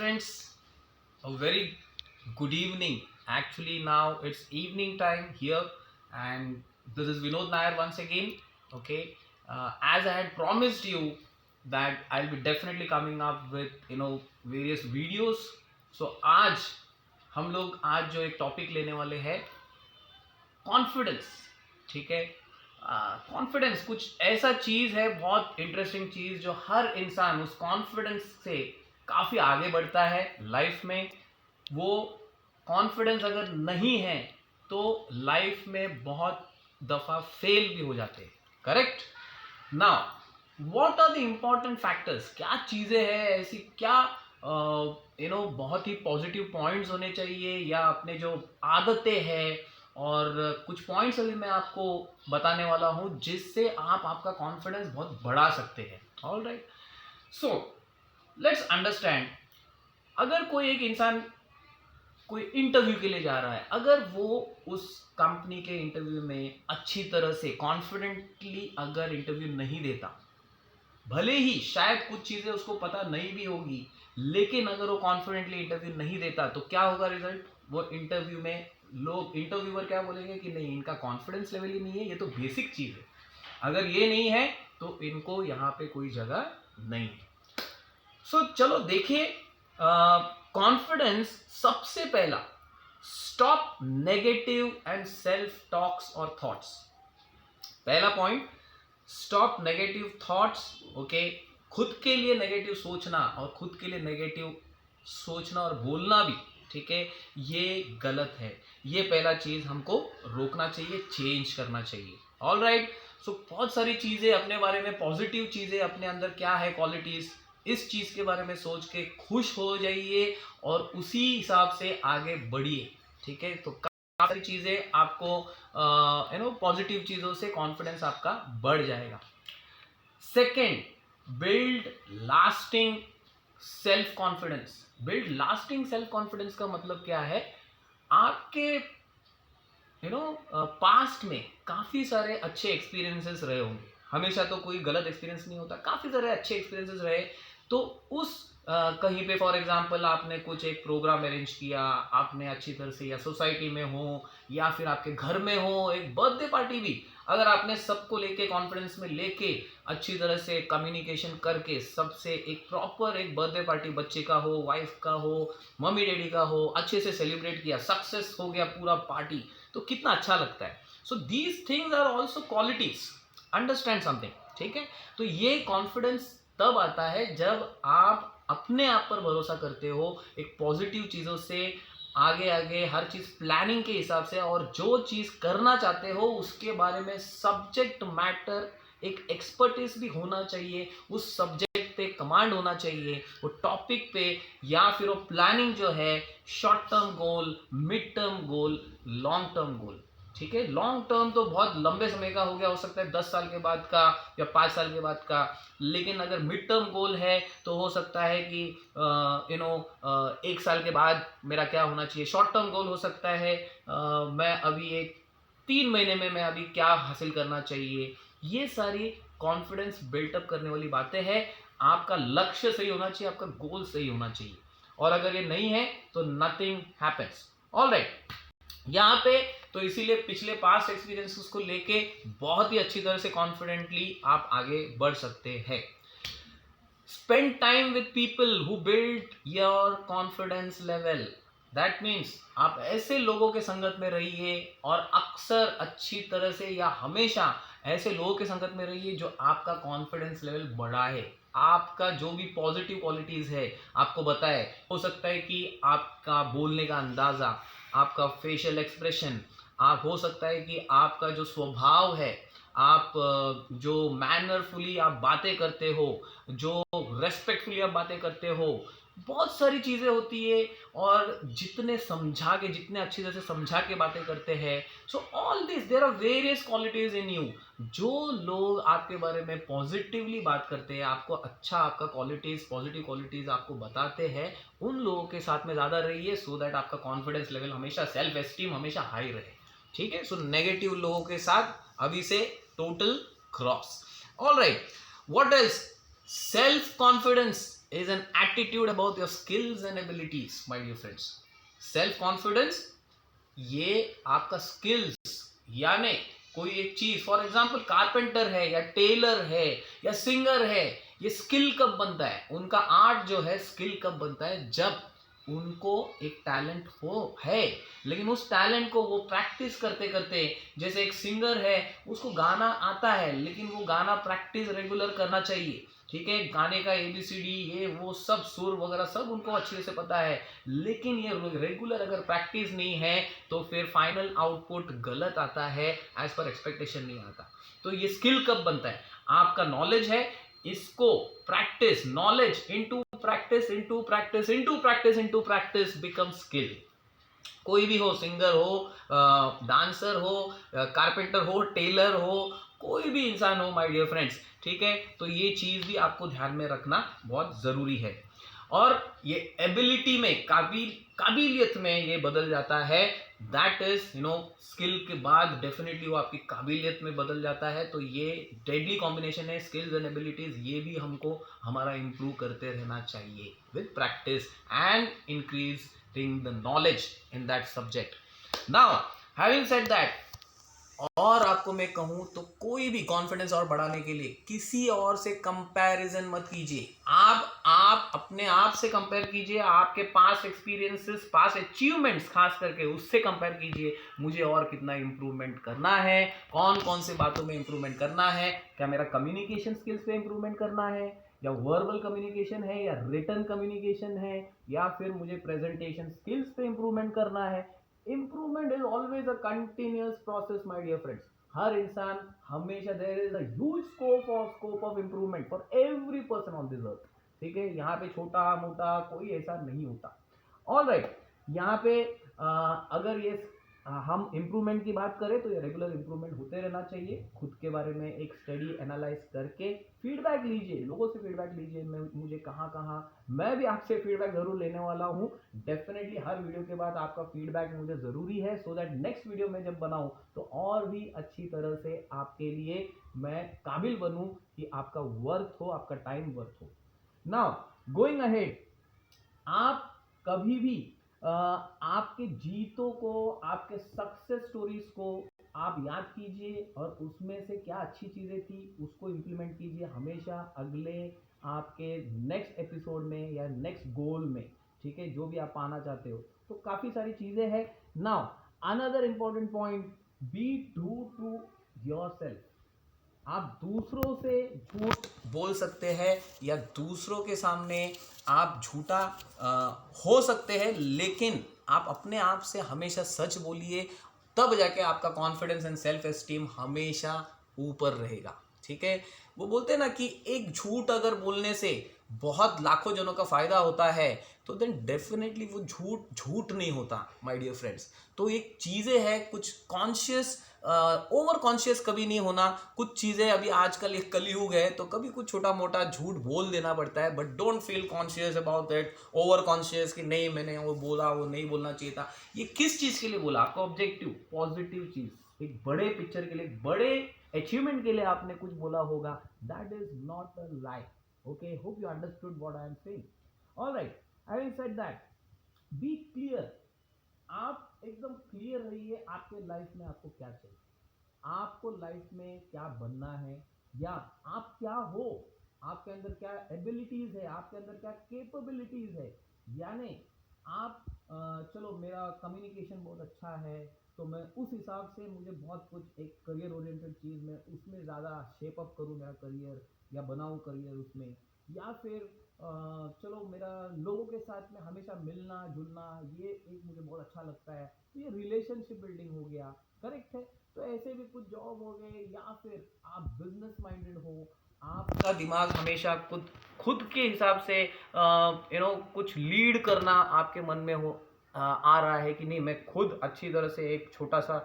friends, a very good evening. Actually, now it's evening time here, and this is Vinod Nair once again. Okay, as I had promised you that I'll be definitely coming up with various videos. So आज हम लोग आज जो एक topic लेने वाले हैं confidence. ठीक है, कॉन्फिडेंस कुछ ऐसा चीज है, बहुत इंटरेस्टिंग चीज जो हर इंसान उस कॉन्फिडेंस से काफी आगे बढ़ता है लाइफ में. वो कॉन्फिडेंस अगर नहीं है तो लाइफ में बहुत दफा फेल भी हो जाते हैं. Correct. Now what are the important factors, क्या चीजें हैं ऐसी, क्या बहुत ही पॉजिटिव पॉइंट्स होने चाहिए या अपने जो आदतें हैं, और कुछ पॉइंट्स अभी मैं आपको बताने वाला हूं जिससे आप आपका कॉन्फिडेंस बहुत बढ़ा सकते हैं. All right, so let's understand. अगर कोई एक इंसान कोई इंटरव्यू के लिए जा रहा है, अगर वो उस कंपनी के इंटरव्यू में अच्छी तरह से कॉन्फिडेंटली अगर इंटरव्यू नहीं देता, भले ही शायद कुछ चीजें उसको पता नहीं भी होगी, लेकिन अगर वो कॉन्फिडेंटली इंटरव्यू नहीं देता तो क्या होगा रिजल्ट? वो इंटरव्यू में लोग, इंटरव्यूअर क्या बोलेंगे कि नहीं, इनका कॉन्फिडेंस लेवल ही नहीं है, ये तो बेसिक चीज है, अगर ये नहीं है तो इनको यहाँ पे कोई जगह नहीं है. सो चलो देखिए, कॉन्फिडेंस सबसे पहला, stop negative and self talks और थॉट्स. पहला point, stop negative thoughts. Okay, खुद के लिए नेगेटिव सोचना और खुद के लिए नेगेटिव सोचना और बोलना भी, ठीक है, ये गलत है. ये पहला चीज हमको रोकना चाहिए, चेंज करना चाहिए. ऑल राइट, सो बहुत सारी चीजें अपने बारे में, पॉजिटिव चीजें अपने अंदर क्या है, क्वालिटीज, इस चीज के बारे में सोच के खुश हो जाइए और उसी हिसाब से आगे बढ़िए. ठीक है, तो काफी सारी चीजें आपको पॉजिटिव चीजों से कॉन्फिडेंस आपका बढ़ जाएगा. Second, build lasting self confidence. Build lasting self confidence का मतलब क्या है? आपके पास्ट में काफी सारे अच्छे एक्सपीरियंसेस रहे होंगे. हमेशा तो कोई गलत एक्सपीरियंस नहीं होता, काफी सारे अच्छे एक्सपीरियंसेस रहे. तो उस कहीं पे फॉर एग्जांपल आपने कुछ एक प्रोग्राम अरेंज किया, आपने अच्छी तरह से, या सोसाइटी में हो या फिर आपके घर में हो, एक बर्थडे पार्टी भी, अगर आपने सबको लेके कॉन्फिडेंस में लेके अच्छी तरह से कम्युनिकेशन करके सबसे एक प्रॉपर एक बर्थडे पार्टी, बच्चे का हो, वाइफ का हो, मम्मी डैडी का हो, अच्छे से सेलिब्रेट किया, सक्सेस हो गया पूरा पार्टी, तो कितना अच्छा लगता है. So these things are also qualities. Understand something. ठीक है, तो ये कॉन्फिडेंस तब आता है जब आप अपने आप पर भरोसा करते हो, एक पॉजिटिव चीजों से आगे आगे हर चीज प्लानिंग के हिसाब से, और जो चीज करना चाहते हो उसके बारे में सब्जेक्ट मैटर, एक एक्सपर्टीज भी होना चाहिए, उस सब्जेक्ट पे कमांड होना चाहिए, वो टॉपिक पे, या फिर वो प्लानिंग जो है, short term goal, mid term goal, long term goal. ठीक है, लॉन्ग टर्म तो बहुत लंबे समय का हो गया, हो सकता है 10 साल के बाद का या 5 साल के बाद का, लेकिन अगर मिड टर्म गोल है तो हो सकता है कि 1 साल के बाद मेरा क्या होना चाहिए. शॉर्ट टर्म गोल हो सकता है मैं अभी एक 3 महीने में मैं अभी क्या हासिल करना चाहिए. ये सारी कॉन्फिडेंस बिल्टअप करने वाली बातें हैं. आपका लक्ष्य सही होना चाहिए, आपका गोल सही होना चाहिए, और अगर ये नहीं है तो नथिंग हैपेंस. ऑल राइट, यहाँ पे तो इसीलिए पिछले पास्ट एक्सपीरियंसेस को लेके बहुत ही अच्छी तरह से कॉन्फिडेंटली आप आगे बढ़ सकते हैं. Spend time with people who build your confidence level. That means आप ऐसे लोगों के संगत में रहिए, और अक्सर अच्छी तरह से या हमेशा ऐसे लोगों के संगत में रहिए जो आपका कॉन्फिडेंस लेवल बढ़ाए, आपका जो भी पॉजिटिव क्वालिटीज है आपको बताए. हो सकता है कि आपका बोलने का अंदाजा, आपका फेशियल एक्सप्रेशन, आप हो सकता है कि आपका जो स्वभाव है, आप जो मैनरफुली आप बातें करते हो, जो रेस्पेक्टफुली आप बातें करते हो, बहुत सारी चीजें होती है, और जितने समझा के, जितने अच्छी तरह से समझा के बातें करते हैं. So all this, there are various qualities in you. जो लोग आपके बारे में पॉजिटिवली बात करते हैं, आपको अच्छा, आपका क्वालिटीज, पॉजिटिव क्वालिटीज आपको बताते हैं, उन लोगों के साथ में ज्यादा रहिए, सो दैट आपका कॉन्फिडेंस लेवल हमेशा, सेल्फ एस्टीम हमेशा हाई रहे. ठीक है, सो नेगेटिव लोगों के साथ अभी से total cross. All right, what is self confidence? is an attitude about your skills and abilities, my dear friends. Self confidence ये आपका स्किल्स, यानी कोई एक चीज, फॉर एग्जाम्पल कारपेंटर है या टेलर है या सिंगर है, ये स्किल कब बनता है, उनका आर्ट जो है स्किल कब बनता है, जब उनको एक टैलेंट हो है, लेकिन उस टैलेंट को वो प्रैक्टिस करते करते, जैसे एक सिंगर है उसको गाना आता है लेकिन वो गाना प्रैक्टिस रेगुलर करना चाहिए, ठीक है, गाने का ABCD ये वो सब सुर वगैरह सब उनको अच्छे से पता है, लेकिन ये रेगुलर अगर प्रैक्टिस नहीं है तो फिर फाइनल आउटपुट गलत आता है, एज पर एक्सपेक्टेशन नहीं आता। तो ये स्किल कब बनता है, आपका नॉलेज है, इसको practice, knowledge into practice into practice into practice into practice become skill. कोई भी हो, सिंगर हो, डांसर हो, कारपेंटर हो, टेलर हो, कोई भी इंसान हो माय डियर फ्रेंड्स, ठीक है, तो ये चीज भी आपको ध्यान में रखना बहुत जरूरी है। और ये एबिलिटी में, काबिलियत में ये बदल जाता है, दैट इज स्किल के बाद डेफिनेटली वो आपकी काबिलियत में बदल जाता है। तो ये डेडली कॉम्बिनेशन है, स्किल्स एंड एबिलिटीज, ये भी हमको हमारा इंप्रूव करते रहना चाहिए with practice and increasing the knowledge in that subject. Now having said that, और आपको मैं कहूं तो कोई भी कॉन्फिडेंस और बढ़ाने के लिए किसी और से कंपैरिजन मत कीजिए। आप अपने आप से कंपेयर कीजिए, आपके पास एक्सपीरियंसेस, पास अचीवमेंट्स खास करके उससे कंपेयर कीजिए, मुझे और कितना इंप्रूवमेंट करना है, कौन कौन से बातों में इंप्रूवमेंट करना है, क्या मेरा कम्युनिकेशन स्किल्स पे इंप्रूवमेंट करना है, या वर्बल कम्युनिकेशन है, या रिटन कम्युनिकेशन है, या फिर मुझे प्रेजेंटेशन स्किल्स पे इंप्रूवमेंट करना है। Improvement is always a continuous process, my dear friends. हर इंसान हमेशा, there is a huge scope of improvement for every person on this earth, ठीक है, यहाँ पे छोटा मोटा कोई ऐसा नहीं होता। ऑल राइट, यहाँ पे अगर ये हम इम्प्रूवमेंट की बात करें तो ये रेगुलर इम्प्रूवमेंट होते रहना चाहिए। खुद के बारे में एक स्टडी एनालाइज करके फीडबैक लीजिए, लोगों से फीडबैक लीजिए, मैं मुझे कहाँ मैं भी आपसे फीडबैक जरूर लेने वाला हूँ। डेफिनेटली हर वीडियो के बाद आपका फीडबैक मुझे ज़रूरी है, सो दैट नेक्स्ट वीडियो में जब बनाऊँ तो और भी अच्छी तरह से आपके लिए मैं काबिल बनूँ कि आपका वर्थ हो, आपका टाइम वर्थ हो। नाउ गोइंग अहेड, आप कभी भी आपके जीतों को, आपके सक्सेस स्टोरीज को आप याद कीजिए और उसमें से क्या अच्छी चीज़ें थी उसको इम्प्लीमेंट कीजिए हमेशा अगले आपके नेक्स्ट एपिसोड में या नेक्स्ट गोल में, ठीक है, जो भी आप पाना चाहते हो। तो काफ़ी सारी चीज़ें हैं। Now another important point, be true to yourself. आप दूसरों से झूठ बोल सकते हैं या दूसरों के सामने आप झूठा हो सकते हैं, लेकिन आप अपने आप से हमेशा सच बोलिए, तब जाके आपका कॉन्फिडेंस एंड सेल्फ एस्टीम हमेशा ऊपर रहेगा, ठीक है। वो बोलते हैं ना कि एक झूठ अगर बोलने से बहुत लाखों जनों का फायदा होता है, तो देन डेफिनेटली वो झूठ नहीं होता माय डियर फ्रेंड्स। तो एक चीज़ें हैं, कुछ कॉन्शियस, ओवर कॉन्शियस कभी नहीं होना। कुछ चीज़ें अभी आजकल एक कलयुग है तो कभी कुछ छोटा मोटा झूठ बोल देना पड़ता है, but don't feel conscious about it, over conscious कि नहीं मैंने वो बोला, वो नहीं बोलना चाहिए था। ये किस चीज़ के लिए बोला, आपका ऑब्जेक्टिव पॉजिटिव चीज़, एक बड़े पिक्चर के लिए, बड़े अचीवमेंट के लिए आपने कुछ बोला होगा, that is not a lie. Okay, hope you understood what I am saying. Alright, having said that, be clear. आप एकदम क्लियर रहिए आपके लाइफ में आपको क्या चाहिए, आपको लाइफ में क्या बनना है, या आप क्या हो, आपके अंदर क्या एबिलिटीज है, आपके अंदर क्या कैपेबिलिटीज है। यानी आप चलो मेरा कम्युनिकेशन बहुत अच्छा है तो मैं उस हिसाब से मुझे बहुत कुछ एक करियर ओरिएंटेड चीज़ में उसमें ज़्यादा शेप अप करूँ मेरा करियर, या बनाऊँ करियर उसमें, या फिर चलो मेरा लोगों के साथ में हमेशा मिलना जुलना ये एक मुझे बहुत अच्छा लगता है, तो ये रिलेशनशिप बिल्डिंग हो गया, करेक्ट है। तो ऐसे भी कुछ जॉब हो गए, या फिर आप बिजनेस माइंडेड हो, आपका दिमाग हमेशा खुद के हिसाब से कुछ लीड करना आपके मन में हो, आ रहा है कि नहीं मैं खुद अच्छी तरह से एक छोटा सा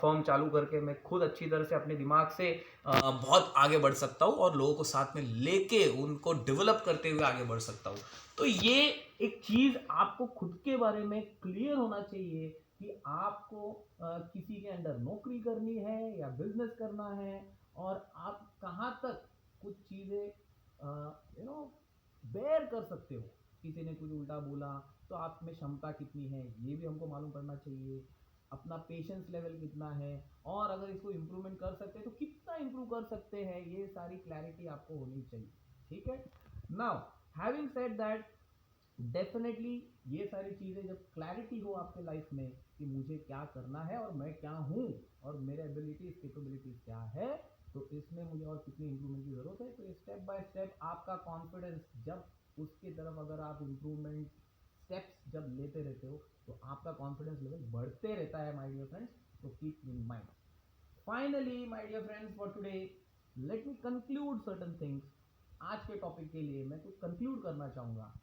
फर्म चालू करके मैं खुद अच्छी तरह से अपने दिमाग से बहुत आगे बढ़ सकता हूँ और लोगों को साथ में लेके उनको डेवलप करते हुए आगे बढ़ सकता हूँ। तो ये एक चीज़ आपको खुद के बारे में क्लियर होना चाहिए कि आपको किसी के अंडर नौकरी करनी है या बिजनेस करना है, और आप कहाँ तक कुछ चीज़ें बेयर कर सकते हो। किसी ने कुछ उल्टा बोला तो आप में क्षमता कितनी है ये भी हमको मालूम पड़ना चाहिए, अपना पेशेंस लेवल कितना है, और अगर इसको इम्प्रूवमेंट कर सकते हैं तो कितना इम्प्रूव कर सकते हैं, ये सारी क्लैरिटी आपको होनी चाहिए। ठीक है, now having said that, definitely ये सारी चीज़ें जब क्लैरिटी हो आपके लाइफ में कि मुझे क्या करना है और मैं क्या हूँ और मेरे एबिलिटीज कैपेबिलिटीज क्या है, तो इसमें मुझे और कितनी इंप्रूवमेंट की ज़रूरत है, तो स्टेप बाय स्टेप आपका कॉन्फिडेंस जब उसकी तरफ अगर आप इम्प्रूवमेंट स्टेप्स जब लेते रहते हो तो आपका कॉन्फिडेंस लेवल बढ़ते रहता है माय डियर फ्रेंड्स। तो keep in mind. Finally my dear friends, for today let me conclude certain things. आज के टॉपिक के लिए मैं कुछ कंक्लूड करना चाहूँगा।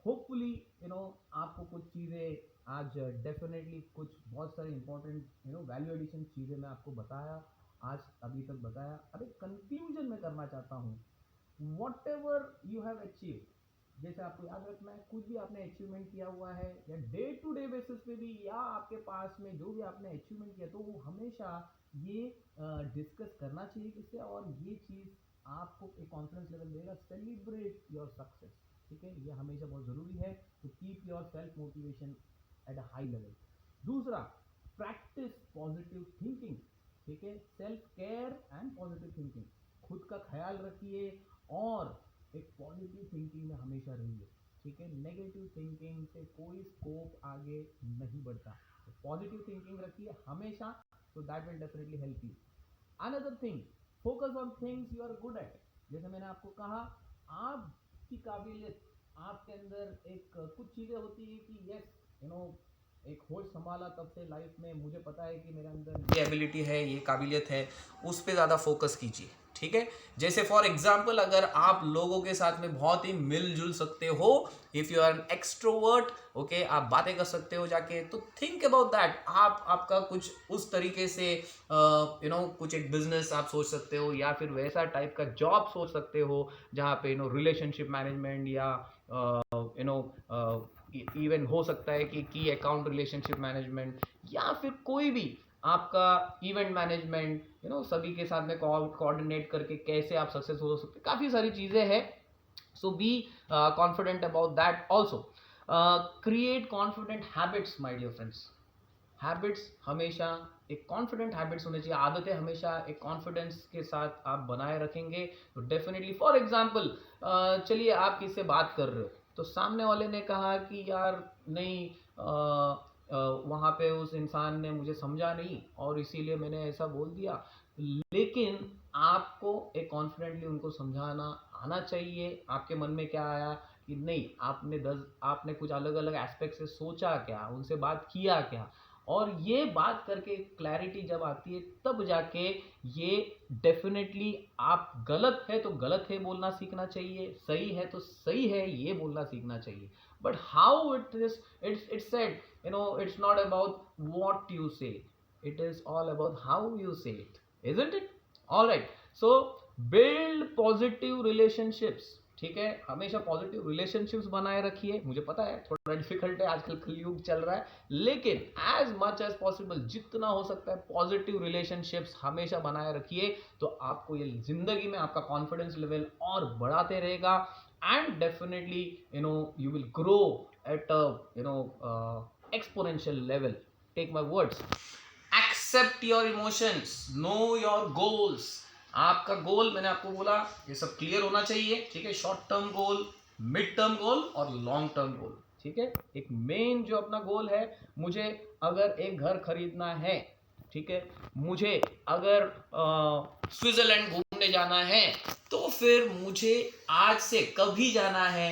होपफुली आपको कुछ चीज़ें आज डेफिनेटली कुछ बहुत सारी इंपॉर्टेंट वैल्यू एडिशन चीज़ें मैं आपको बताया, आज अभी तक बताया। अब एक कंक्लूजन मैं करना चाहता हूँ। What ever you have achieve, जैसे आपको याद रखना है कुछ भी आपने अचीवमेंट किया हुआ है या डे टू डे बेसिस पे भी या आपके पास में जो भी आपने अचीवमेंट किया, तो वो हमेशा ये डिस्कस करना चाहिए किससे, और ये चीज़ आपको एक कॉन्फिडेंस लेवल देगा। सेलिब्रेट योर सक्सेस, ठीक है, ये हमेशा बहुत ज़रूरी है to keep your self motivation at a high level. दूसरा, प्रैक्टिस पॉजिटिव थिंकिंग, ठीक है, self care and positive thinking, खुद का ख्याल रखिए और एक पॉजिटिव थिंकिंग में हमेशा रहिए। ठीक है, नेगेटिव थिंकिंग से कोई स्कोप आगे नहीं बढ़ता, तो पॉजिटिव थिंकिंग रखिए हमेशा, तो that will definitely help you. Another thing, focus on things you are good at. जैसे मैंने आपको कहा, आपकी काबिलियत, आपके अंदर एक कुछ चीज़ें होती है कि यस एक होश संभाला तब से लाइफ में मुझे पता है कि मेरे अंदर ये एबिलिटी है, ये काबिलियत है, उस पर ज़्यादा फोकस कीजिए। ठीक है, जैसे फॉर एग्जाम्पल अगर आप लोगों के साथ में बहुत ही मिलजुल सकते हो, if you are an extrovert, okay, आप बातें कर सकते हो जाके, तो थिंक अबाउट दैट। आप आपका कुछ उस तरीके से कुछ एक बिजनेस आप सोच सकते हो, या फिर वैसा टाइप का जॉब सोच सकते हो जहाँ पे रिलेशनशिप मैनेजमेंट या इवन हो सकता है कि की अकाउंट रिलेशनशिप मैनेजमेंट, या फिर कोई भी आपका इवेंट मैनेजमेंट, सभी के साथ में कोऑर्डिनेट करके कैसे आप सक्सेसफुल हो सकते हैं, काफ़ी सारी चीज़ें हैं। So be confident about that also. Create confident habits my dear friends. Habits हमेशा एक कॉन्फिडेंट हैबिट्स होने चाहिए, आदतें हमेशा एक कॉन्फिडेंस के साथ आप बनाए रखेंगे तो डेफिनेटली, फॉर एग्जांपल चलिए आप किससे बात कर रहे हो तो सामने वाले ने कहा कि यार नहीं, वहाँ पे उस इंसान ने मुझे समझा नहीं और इसीलिए मैंने ऐसा बोल दिया, लेकिन आपको एक कॉन्फिडेंटली उनको समझाना आना चाहिए। आपके मन में क्या आया कि नहीं, आपने कुछ अलग अलग एस्पेक्ट से सोचा क्या, उनसे बात किया क्या, और ये बात करके क्लैरिटी जब आती है तब जाके ये डेफिनेटली, आप गलत है तो गलत है बोलना सीखना चाहिए, सही है तो सही है ये बोलना सीखना चाहिए। But how it is, it's said, it's not about what you say, it is all about how you say it, isn't it? All right, so build positive relationships। ठीक है, हमेशा पॉजिटिव रिलेशनशिप्स बनाए रखिए। मुझे पता है थोड़ा डिफिकल्ट है, आजकल कलयुग चल रहा है, लेकिन एज मच एज पॉसिबल जितना हो सकता है पॉजिटिव रिलेशनशिप्स हमेशा बनाए रखिए, तो आपको ये जिंदगी में आपका कॉन्फिडेंस लेवल और बढ़ाते रहेगा, and definitely you will grow at a exponential level। take my words, accept your emotions, know your goals। आपका गोल मैंने आपको बोला ये सब क्लियर होना चाहिए। ठीक है, short term goal, mid term goal और लॉन्ग टर्म गोल। ठीक है, एक मेन जो अपना गोल है, मुझे अगर एक घर खरीदना है, ठीक है, मुझे अगर स्विट्जरलैंड घूमने जाना है, तो फिर मुझे आज से कभी जाना है,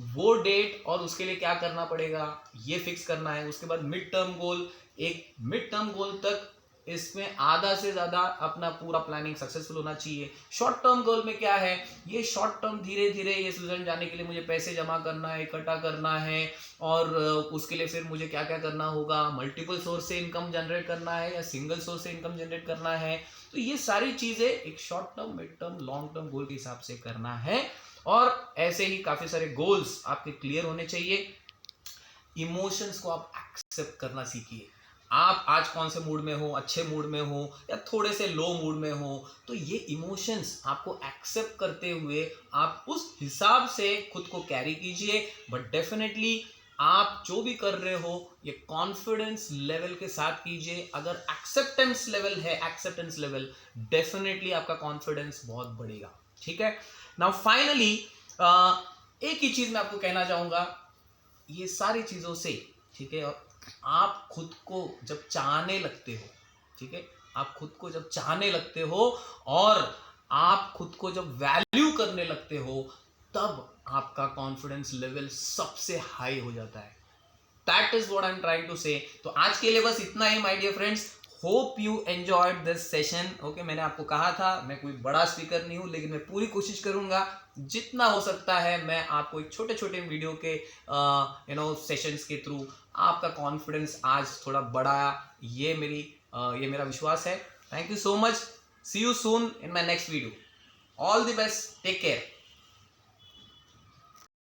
वो डेट और उसके लिए क्या करना पड़ेगा ये फिक्स करना है। उसके बाद मिड टर्म गोल, एक मिड टर्म गोल तक इसमें आधा से ज़्यादा अपना पूरा प्लानिंग सक्सेसफुल होना चाहिए। शॉर्ट टर्म गोल में क्या है, ये शॉर्ट टर्म धीरे धीरे ये स्विट्जरलैंड जाने के लिए मुझे पैसे जमा करना है, इकट्ठा करना है, और उसके लिए फिर मुझे क्या क्या करना होगा, मल्टीपल सोर्स से इनकम जनरेट करना है या सिंगल सोर्स से इनकम जनरेट करना है। तो ये सारी चीज़ें एक short term, mid term, long term goal के हिसाब से करना है, और ऐसे ही काफ़ी सारे गोल्स आपके क्लियर होने चाहिए। इमोशंस को आप एक्सेप्ट करना सीखिए। आप आज कौन से मूड में हो, अच्छे मूड में हो या थोड़े से लो मूड में हो, तो ये इमोशंस आपको एक्सेप्ट करते हुए आप उस हिसाब से खुद को कैरी कीजिए। बट डेफिनेटली आप जो भी कर रहे हो ये कॉन्फिडेंस लेवल के साथ कीजिए। अगर एक्सेप्टेंस लेवल डेफिनेटली आपका कॉन्फिडेंस बहुत बढ़ेगा। ठीक है, नाउ फाइनली एक ही चीज मैं आपको कहना चाहूंगा, ये सारी चीजों से, ठीक है, और आप खुद को जब चाहने लगते हो, ठीक है, आप खुद को जब चाहने लगते हो और आप खुद को जब वैल्यू करने लगते हो, तब आपका कॉन्फिडेंस लेवल सबसे हाई हो जाता है। That is what I am trying to say. तो आज के लिए बस इतना ही my dear friends. Hope you enjoyed this session. Okay, मैंने आपको कहा था मैं कोई बड़ा स्पीकर नहीं हूं, लेकिन मैं पूरी कोशिश करूंगा जितना हो सकता है मैं आपको एक छोटे छोटे वीडियो के सेशंस के थ्रू आपका कॉन्फिडेंस आज थोड़ा बढ़ाया, ये मेरा विश्वास है। Thank you so much. See you soon in my next video. All the best, take care.